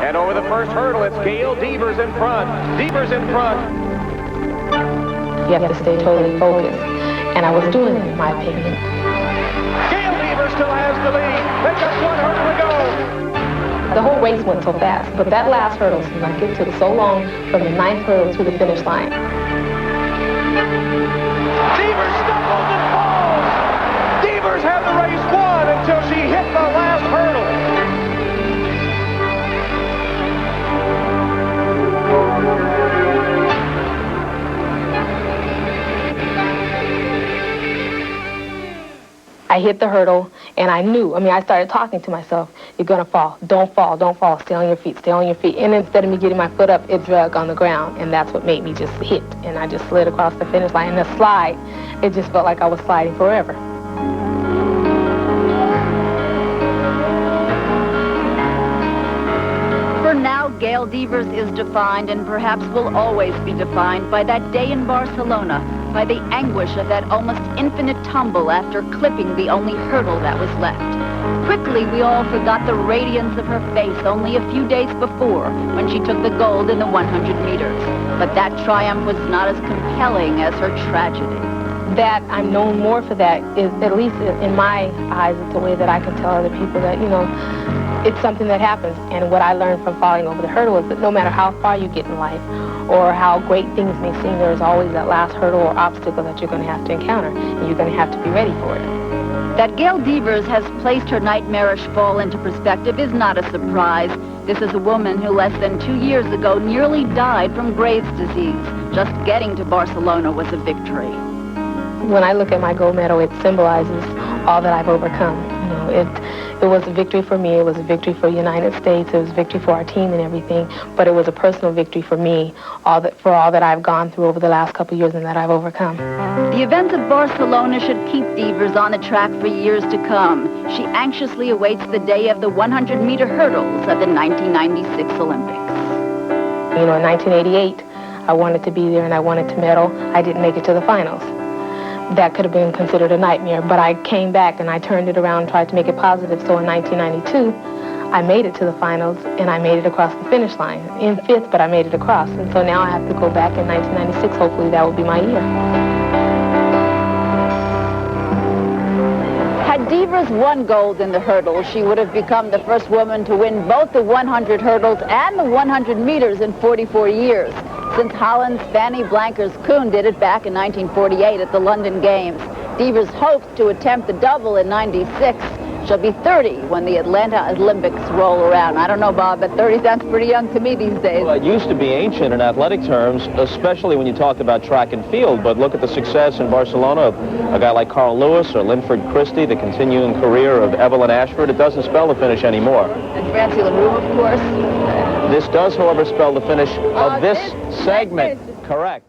And over the first hurdle, it's Gail Devers in front. Devers in front. You have to stay totally focused. And I was doing it, in my opinion. Gail Devers still has the lead. They got one hurdle to go. The whole race went so fast, but that last hurdle seemed like it took so long from the 9th hurdle to the finish line. Devers stumbles and falls. Devers had the race won until she hit the last hurdle. I hit the hurdle, and I knew, I started talking to myself, you're going to fall. Don't fall, don't fall. Stay on your feet, stay on your feet. And instead of me getting my foot up, it drug on the ground, and that's what made me just hit. And I just slid across the finish line. And the slide, it just felt like I was sliding forever. For now, Gail Devers is defined, and perhaps will always be defined, by that day in Barcelona, by the anguish of that almost infinite tumble after clipping the only hurdle that was left. Quickly, we all forgot the radiance of her face only a few days before, when she took the gold in the 100 meters. But that triumph was not as compelling as her tragedy. That I'm known more for that is, at least in my eyes, it's a way that I can tell other people that, it's something that happens. And what I learned from falling over the hurdle is that no matter how far you get in life or how great things may seem, there is always that last hurdle or obstacle that you're going to have to encounter, and you're going to have to be ready for it. That Gail Devers has placed her nightmarish fall into perspective is not a surprise. This is a woman who less than 2 years ago nearly died from Graves' disease. Just getting to Barcelona was a victory. When I look at my gold medal, it symbolizes all that I've overcome. It was a victory for me. It was a victory for the United States. It was a victory for our team and everything. But it was a personal victory for me, for all that I've gone through over the last couple of years and that I've overcome. The events of Barcelona should keep Devers on the track for years to come. She anxiously awaits the day of the 100-meter hurdles at the 1996 Olympics. In 1988, I wanted to be there and I wanted to medal. I didn't make it to the finals. That could have been considered a nightmare, but I came back and I turned it around and tried to make it positive. So in 1992, I made it to the finals and I made it across the finish line. In 5th, but I made it across. And so now I have to go back in 1996. Hopefully that will be my year. Had Devers won gold in the hurdles, she would have become the first woman to win both the 100 hurdles and the 100 meters in 44 years. Since Holland's Fanny Blankers-Koen did it back in 1948 at the London Games. Devers hopes to attempt the double in 96. She'll be 30 when the Atlanta Olympics roll around. I don't know, Bob, but 30 sounds pretty young to me these days. Well, it used to be ancient in athletic terms, especially when you talked about track and field. But look at the success in Barcelona of a guy like Carl Lewis or Linford Christie, the continuing career of Evelyn Ashford. It doesn't spell the finish anymore. And Francie LaRue, of course. This does, however, spell the finish of this segment. Correct.